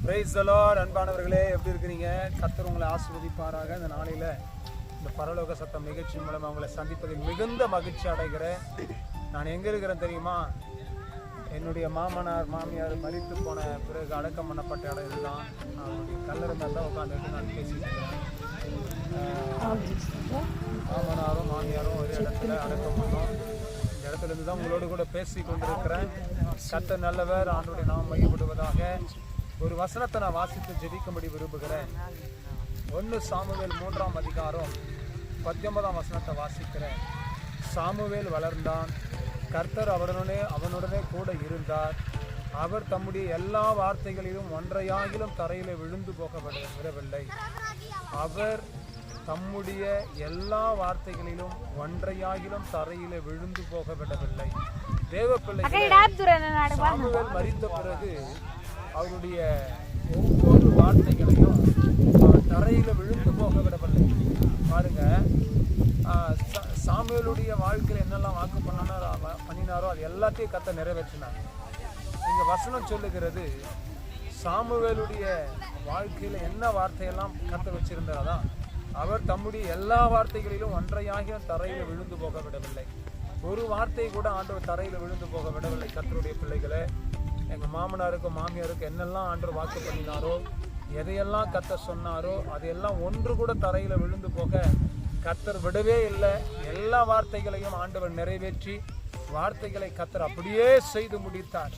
Praise the Lord. அன்பானவர்களே, எப்படி இருக்கிறீங்க? கர்த்தர் உங்களை ஆசீர்வதிப்பாராக. இந்த நாளில் இந்த பரலோக சத்தம் நிகழ்ச்சி மூலம் அவங்களை சந்திப்பதில் மிகுந்த மகிழ்ச்சி அடைகிறேன். நான் எங்கே இருக்கிறேன் தெரியுமா? என்னுடைய மாமனார் மாமியார் மரித்து போன பிறகு அடக்கம் பண்ணப்பட்ட இடம் இதுதான். அவருடைய கல்லறை மேலே தான் உட்காந்துட்டு நான் பேசிட்டு இருக்கிறேன். மாமனாரும் மாமியாரும் ஒரு இடத்துல அடக்கம் பண்ணோம். இந்த இடத்துல இருந்து தான் உங்களோடு கூட பேசி கொண்டிருக்கிறேன். கர்த்தர் நல்லவர், ஆண்டவருடைய நாமம் மகிமைப்படுவதாக. ஒரு வசனத்தை நான் வாசித்து ஜெபிக்கும்படி விரும்புகிறேன். 1 சாமுவேல் 3ஆம் அதிகாரம் 19ஆம் வசனத்தை வாசிக்கிறேன். சாமுவேல் வளர்ந்தான், கர்த்தர் அவனுடனே கூட இருந்தார். அவர் தம்முடைய எல்லா வார்த்தைகளிலும் ஒன்றையாகிலும் தரையில விழுந்து போக விடவில்லை. அவர் தம்முடைய எல்லா வார்த்தைகளிலும் ஒன்றையாகிலும் தரையில விழுந்து போக விடவில்லை. தேவ பிள்ளைகள், சாமுவேல் மரித்த பிறகு அவருடைய ஒவ்வொரு வார்த்தைகளையும் தரையில விழுந்து போக விடவில்லை. பாருங்க, சாமுவேலுடைய வாழ்க்கையில் என்னெல்லாம் வாக்கு பண்ணினாரோ அது எல்லாத்தையும் கர்த்தர் நிறைவேற்றினார். இங்க வசனம் சொல்லுகிறது, சாமுவேலுடைய வாழ்க்கையில என்ன வார்த்தையெல்லாம் கர்த்தர் வச்சிருந்தாரா, அவர் தம்முடைய எல்லா வார்த்தைகளிலும் ஒன்றையாகிய தரையில விழுந்து போக விடவில்லை. ஒரு வார்த்தை கூட ஆண்டவர் தரையில விழுந்து போக விடவில்லை. கர்த்தருடைய பிள்ளைகளே, எங்க மாமனாருக்கும் மாமியாருக்கும் என்னெல்லாம் ஆண்டவர் வாக்கு பண்ணினாரோ, எதையெல்லாம் கர்த்தர் சொன்னாரோ அதையெல்லாம் ஒன்று கூட தரையில விழுந்து போக கர்த்தர் விடவே இல்லை. எல்லா வார்த்தைகளையும் ஆண்டவர் நிறைவேற்றி வார்த்தைகளை கர்த்தர் அப்படியே செய்து முடித்தார்.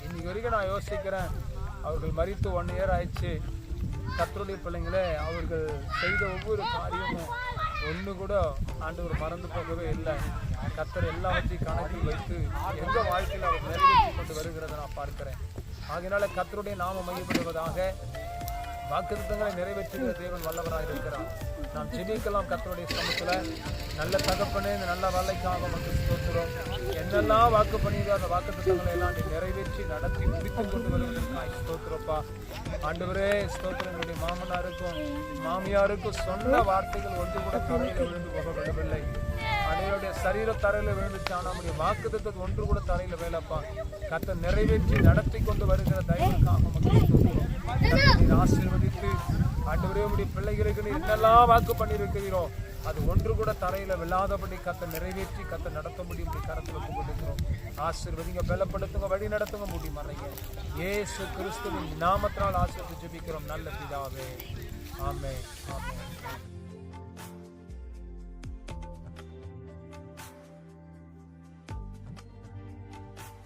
இன்னைக்கு வரைக்கும் நான் யோசிக்கிறேன், அவர்கள் மரித்து 1 இயர் ஆயிடுச்சு. கர்த்தருடைய பிள்ளைங்களே, அவர்கள் செய்த ஒவ்வொரு காரியமும் ஒன்று கூட ஆண்டவர் மறந்து போகவே இல்லை. கர்த்தர் எல்லாவற்றையும் கணக்கில் வைத்து எங்க வாழ்க்கையில் அவர் நிறைவேற்றி கொண்டு வருகிறத நான் பார்க்கிறேன். ஆகையினால கர்த்தருடைய நாமம் மையப்படுவதாக. வாக்குத்தத்தங்களை நிறைவேற்றுகிற தேவன் வல்லவராக இருக்கிறார். நாம் ஜெபிக்கலாம் கர்த்தருடைய சமூகத்துல. நல்ல தகப்பனே, இந்த நல்ல வேலைக்காக மட்டும் ஸ்தோத்திரம். என்னெல்லாம் வாக்கு பண்ணியதோ அந்த வாக்குத்தத்தங்களை எல்லாம் நீ நிறைவேற்றி நடத்தி முடித்துக் கொண்டு வருவதற்காக ஸ்தோத்திரப்பா. ஆண்டவரே ஸ்தோத்திரம். என்னுடைய மாமனாருக்கும் மாமியாருக்கும் சொன்ன வார்த்தைகள் ஒன்று கூட தரையில விழுந்து போக விடவில்லை. அனைவருடைய சரீர தரையில விழுந்துச்சு, ஆனால் நம்முடைய வாக்குத்தத்தம் ஒன்று கூட தரையில வேலைப்பா. கர்த்தர் நிறைவேற்றி நடத்தி கொண்டு வருகிற தயவுக்காக மட்டும் ஆசீர்வதித்து ஆண்டவரே, உடைய பிள்ளைகளுக்கு நீ என்னெல்லாம் வாக்கு பண்ணியிருக்கிறீரோ அது ஒன்று கூட தரையில விழாதபடி கர்த்தர் நிறைவேற்றி கர்த்தர் நடத்த முடியும். கரத்தில் கொண்டிருக்கிறோம். ஆசீர்வதிங்க, பலப்படுத்துங்க, வழி நடத்துங்க, முடி மறைங்க. இயேசு கிறிஸ்துவின் நாமத்தினால் ஆசீர்வதித்து ஜெபிக்கிறோம் நல்ல பிதாவே. ஆமென், ஆமென்.